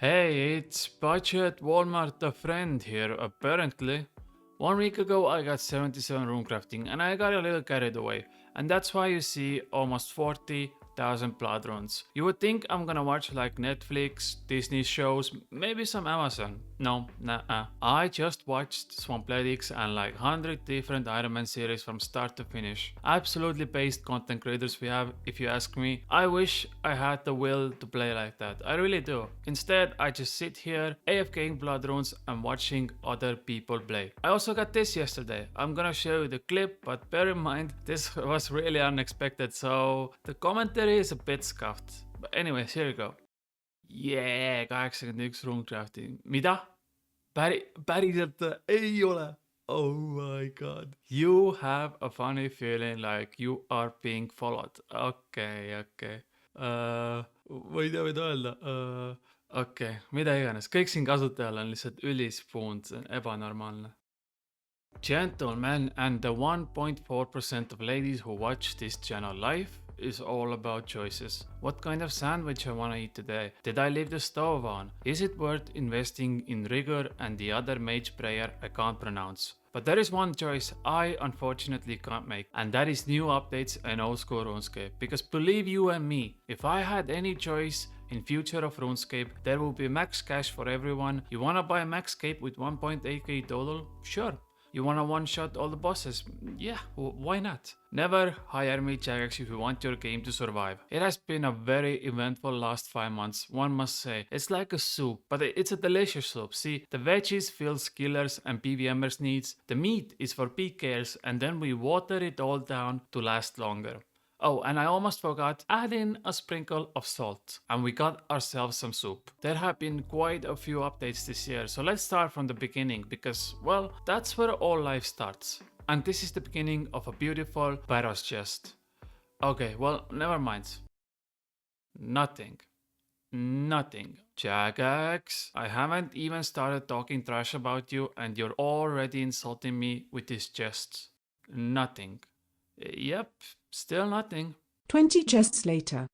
Hey, it's Budget Walmart the friend here, apparently. 1 week ago I got 77 room crafting and I got a little carried away, and that's why you see almost 40,000 blood runes. You would think I'm gonna watch like Netflix, Disney shows, maybe some Amazon. No, nah. I just watched Swampledix and like 100 different Iron Man series from start to finish. Absolutely based content creators we have, if you ask me. I wish I had the will to play like that, I really do. Instead, I just sit here, AFKing blood runes and watching other people play. I also got this yesterday. I'm gonna show you the clip, but bear in mind, this was really unexpected, so the commentary is a bit scuffed. But anyways, here you go. Yeah, 81 room crafting. Mida? Päriselt ei ole. Oh my god. You have a funny feeling like you are being followed. Okay. Ma ei tea, mida öelda. Okei, mida iganes. Kõik siin kasutajal on lihtsalt ülispoond, see on ebanormaalne. Gentlemen, and the 1.4% of ladies who watch this channel live is all about choices. What kind of sandwich I wanna eat today? Did I leave the stove on? Is it worth investing in rigor and the other mage prayer I can't pronounce? But there is one choice I unfortunately can't make, and that is new updates and old school Runescape. Because believe you and me, if I had any choice in future of Runescape, there will be max cash for everyone. You wanna buy max cape with 1.8k total? Sure. You wanna one-shot all the bosses? Yeah, why not? Never hire me Jagex if you want your game to survive. It has been a very eventful last 5 months, one must say. It's like a soup, but it's a delicious soup. See, the veggies fill killers and PVMers needs, the meat is for PKers, and then we water it all down to last longer. Oh, and I almost forgot, add in a sprinkle of salt. And we got ourselves some soup. There have been quite a few updates this year, so let's start from the beginning because, well, that's where all life starts. And this is the beginning of a beautiful Pyros chest. Okay, well, never mind. Nothing. Jagex, I haven't even started talking trash about you and you're already insulting me with these chests. Nothing. Yep, still nothing. 20 chests later.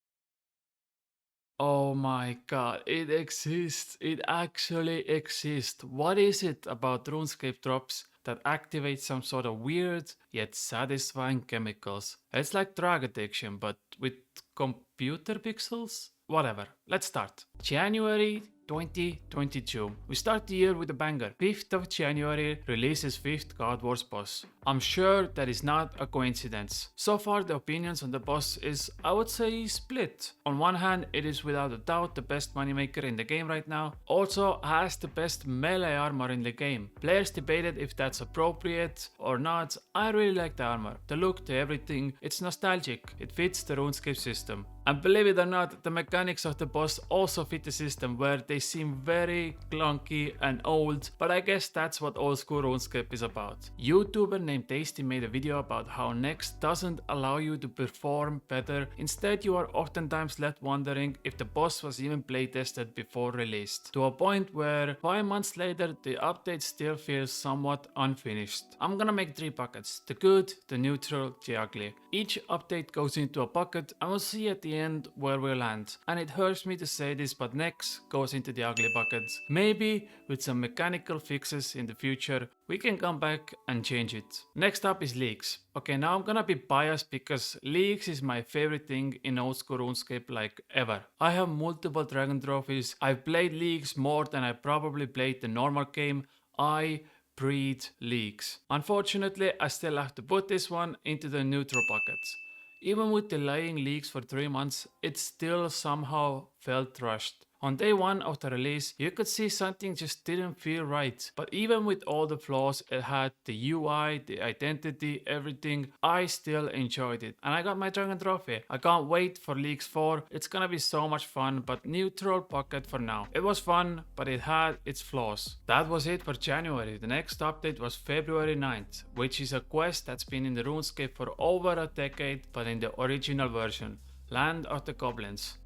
Oh my god, it exists. It actually exists. What is it about RuneScape drops that activate some sort of weird yet satisfying chemicals? It's like drug addiction, but with computer pixels? Whatever, let's start. January 2022. We start the year with a banger. 5th of January releases 5th God Wars boss. I'm sure that is not a coincidence. So far the opinions on the boss is, I would say, split. On one hand, it is without a doubt the best moneymaker in the game right now. Also has the best melee armor in the game. Players debated if that's appropriate or not. I really like the armor. The look, the everything. It's nostalgic. It fits the RuneScape system. And believe it or not, the mechanics of the boss also fit the system where they seem very clunky and old, but I guess that's what old school RuneScape is about. YouTuber named Tasty made a video about how Next doesn't allow you to perform better. Instead, you are oftentimes left wondering if the boss was even playtested before released. To a point where 5 months later, the update still feels somewhat unfinished. I'm gonna make 3 buckets: the good, the neutral, the ugly. Each update goes into a bucket and we'll see at the end where we'll land. And it hurts me to say this, but next goes into the ugly buckets. Maybe with some mechanical fixes in the future, we can come back and change it. Next up is leaks. Okay, now I'm gonna be biased because leaks is my favorite thing in old school RuneScape like ever. I have multiple dragon trophies. I've played leaks more than I probably played the normal game. I breed leaks. Unfortunately, I still have to put this one into the neutral buckets. Even with delaying leaks for 3 months, it still somehow felt rushed. On day 1 of the release, you could see something just didn't feel right. But even with all the flaws it had, the UI, the identity, everything, I still enjoyed it. And I got my Dragon Trophy. I can't wait for Leaks 4. It's gonna be so much fun, but neutral bucket for now. It was fun, but it had its flaws. That was it for January. The next update was February 9th, which is a quest that's been in the RuneScape for over a decade, but in the original version, Land of the Goblins.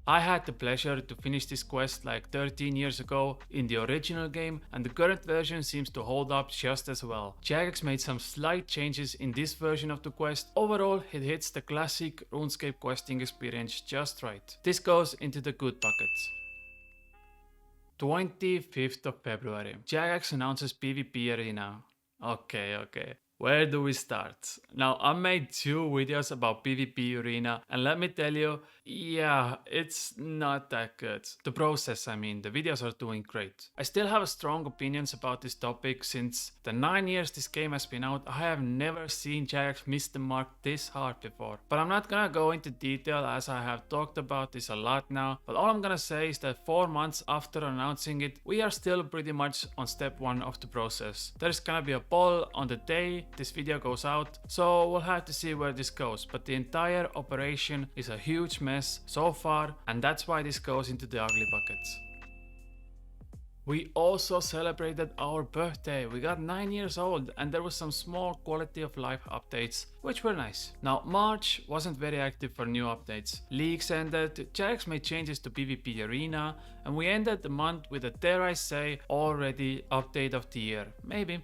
I had the pleasure to finish this quest like 13 years ago in the original game, and the current version seems to hold up just as well. Jagex made some slight changes in this version of the quest. Overall, it hits the classic RuneScape questing experience just right. This goes into the good bucket. 25th of February. Jagex announces PvP Arena. Okay. Where do we start? Now, I made 2 videos about PvP Arena, and let me tell you, yeah, it's not that good. The process, I mean, the videos are doing great. I still have strong opinions about this topic since the 9 years this game has been out. I have never seen Jagex miss the mark this hard before. But I'm not gonna go into detail as I have talked about this a lot now. But all I'm gonna say is that 4 months after announcing it, we are still pretty much on step 1 of the process. There's gonna be a poll on the day this video goes out, so we'll have to see where this goes, but the entire operation is a huge mess so far, and that's why this goes into the ugly buckets. We also celebrated our birthday. We got 9 years old, and there was some small quality of life updates, which were nice. Now, March wasn't very active for new updates. Leagues ended, Jagex made changes to PvP Arena, and we ended the month with a, dare I say, already update of the year. Maybe.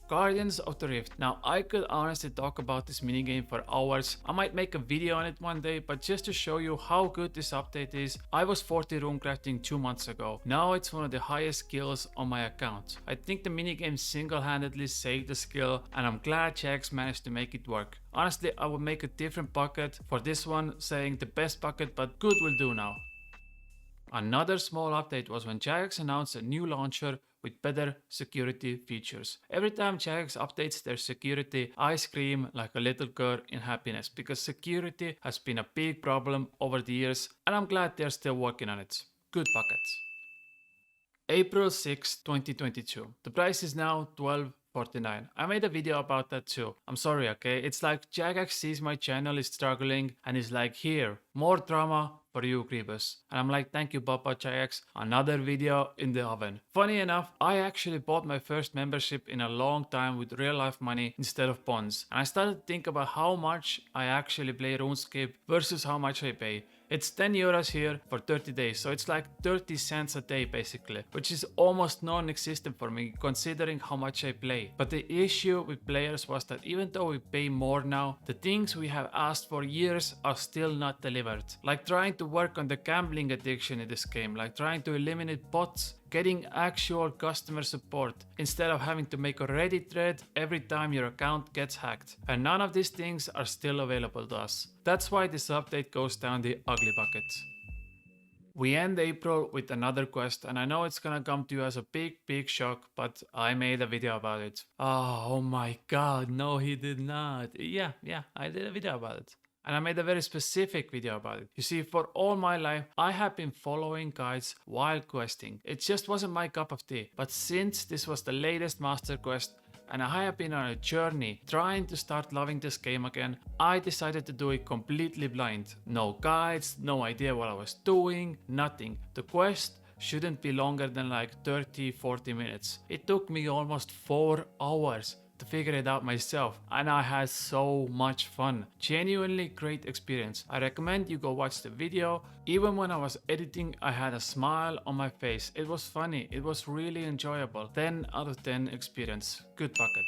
Guardians of the Rift. Now, I could honestly talk about this minigame for hours. I might make a video on it one day, but just to show you how good this update is, I was 40 runecrafting 2 months ago. Now it's one of the highest skills on my account. I think the minigame single-handedly saved the skill, and I'm glad Jagex managed to make it work. Honestly, I would make a different bucket for this one, saying the best bucket, but good will do now. Another small update was when Jagex announced a new launcher with better security features. Every time Jagex updates their security, I scream like a little girl in happiness because security has been a big problem over the years, and I'm glad they're still working on it. Good buckets. April 6, 2022. The price is now $12.49. I made a video about that too. I'm sorry, okay? It's like Jagex sees my channel is struggling and is like, here, more drama for you, Grievous. And I'm like, thank you, Papa Jagex. Another video in the oven. Funny enough, I actually bought my first membership in a long time with real life money instead of bonds. And I started to think about how much I actually play RuneScape versus how much I pay. It's 10 euros here for 30 days, so it's like 30 cents a day basically, which is almost non-existent for me considering how much I play. But the issue with players was that even though we pay more now, the things we have asked for years are still not delivered. Like trying to work on the gambling addiction in this game, like trying to eliminate bots, getting actual customer support instead of having to make a Reddit thread every time your account gets hacked. And none of these things are still available to us. That's why this update goes down the ugly bucket. We end April with another quest, and I know it's gonna come to you as a big shock, but I made a video about it. Oh my god, no he did not. Yeah, I did a video about it. And I made a very specific video about it. You see, for all my life, I have been following guides while questing. It just wasn't my cup of tea. But since this was the latest master quest, and I have been on a journey trying to start loving this game again, I decided to do it completely blind. No guides, no idea what I was doing, nothing. The quest shouldn't be longer than like 30-40 minutes. It took me almost 4 hours to figure it out myself, and I had so much fun. Genuinely great experience. I recommend you go watch the video. Even when I was editing, I had a smile on my face. It was funny, it was really enjoyable. 10 out of 10 experience. Good bucket.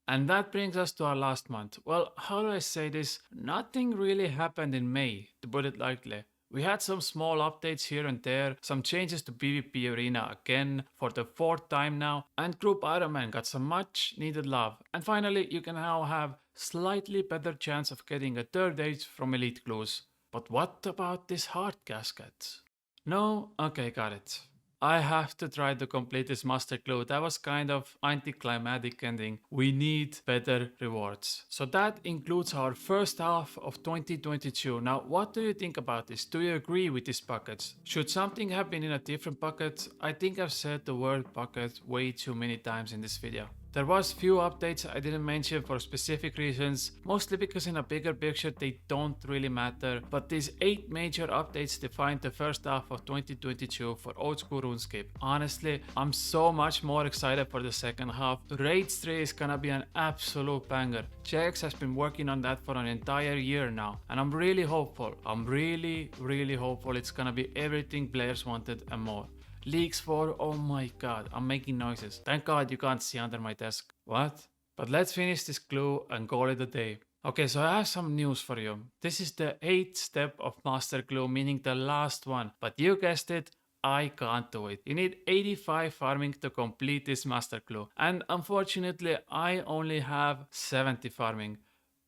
And that brings us to our last month. Well, how do I say this? Nothing really happened in May, to put it lightly. We had some small updates here and there, some changes to PvP Arena again for the 4th time now, and Group Iron Man got some much needed love. And finally, you can now have slightly better chance of getting a 3rd age from Elite Clues. But what about this heart casket? No? Okay, got it. I have to try to complete this master clue. That was kind of anticlimactic ending. We need better rewards. So that includes our first half of 2022. Now, what do you think about this? Do you agree with these buckets? Should something have been in a different bucket? I think I've said the word bucket way too many times in this video. There was few updates I didn't mention for specific reasons, mostly because in a bigger picture they don't really matter, but these 8 major updates defined the first half of 2022 for old school RuneScape. Honestly, I'm so much more excited for the second half. Raids 3 is gonna be an absolute banger. Jagex has been working on that for an entire year now, and I'm really hopeful. I'm really hopeful it's gonna be everything players wanted and more. Leagues 4, oh my god, I'm making noises. Thank god you can't see under my desk. What? But let's finish this clue and call it a day. Okay, so I have some news for you. This is the 8th step of Master Clue, meaning the last one. But you guessed it, I can't do it. You need 85 farming to complete this master clue. And unfortunately, I only have 70 farming.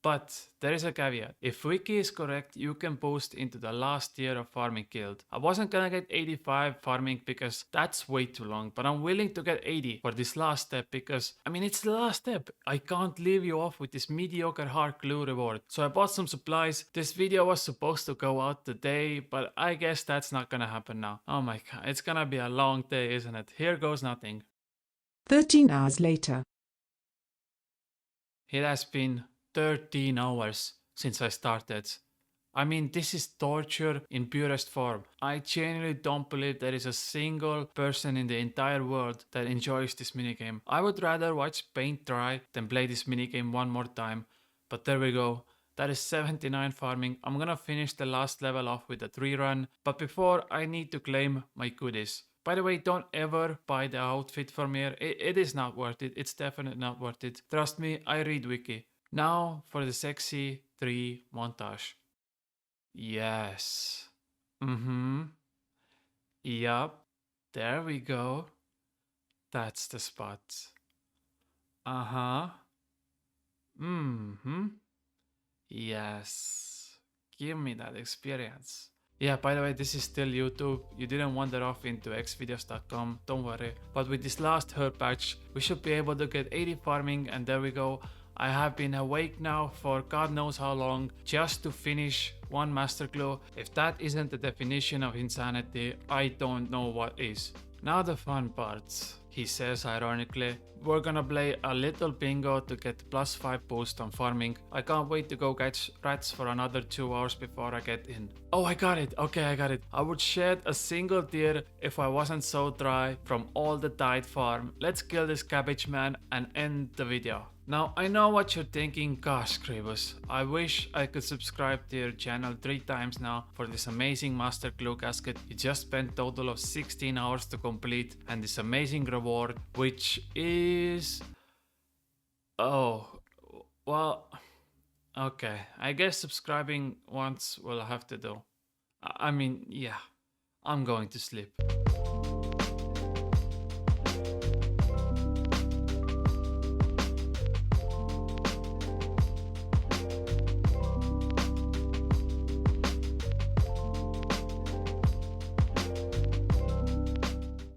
But there is a caveat. If Wiki is correct, you can boost into the last tier of farming guild. I wasn't gonna get 85 farming because that's way too long, but I'm willing to get 80 for this last step because, I mean, it's the last step. I can't leave you off with this mediocre hard clue reward. So I bought some supplies. This video was supposed to go out today, but I guess that's not gonna happen now. Oh my god, it's gonna be a long day, isn't it? Here goes nothing. 13 hours later. It has been 13 hours since I started. I mean, this is torture in purest form. I genuinely don't believe there is a single person in the entire world that enjoys this minigame. I would rather watch paint dry than play this minigame one more time. But there we go. That is 79 farming. I'm gonna finish the last level off with a 3 run. But before, I need to claim my goodies. By the way, don't ever buy the outfit from here. It is not worth it. It's definitely not worth it. Trust me, I read wiki. Now for the sexy 3 montage. Yes. Mm-hmm. Yup. There we go. That's the spot. Uh-huh. Mm-hmm. Yes. Give me that experience. Yeah, by the way, this is still YouTube. You didn't wander off into xvideos.com, don't worry. But with this last herb patch, we should be able to get 80 farming, and there we go. I have been awake now for God knows how long just to finish one master clue. If that isn't the definition of insanity, I don't know what is. Now the fun parts, he says ironically. We're gonna play a little bingo to get +5 boost on farming. I can't wait to go catch rats for another 2 hours before I get in. Oh, I got it. Okay, I got it. I would shed a single tear if I wasn't so dry from all the died farm. Let's kill this cabbage man and end the video. Now, I know what you're thinking, gosh Kribus, I wish I could subscribe to your channel 3 times now for this amazing master clue casket you just spent total of 16 hours to complete, and this amazing reward, which is... Oh, well, okay, I guess subscribing once will have to do. I mean, yeah, I'm going to sleep.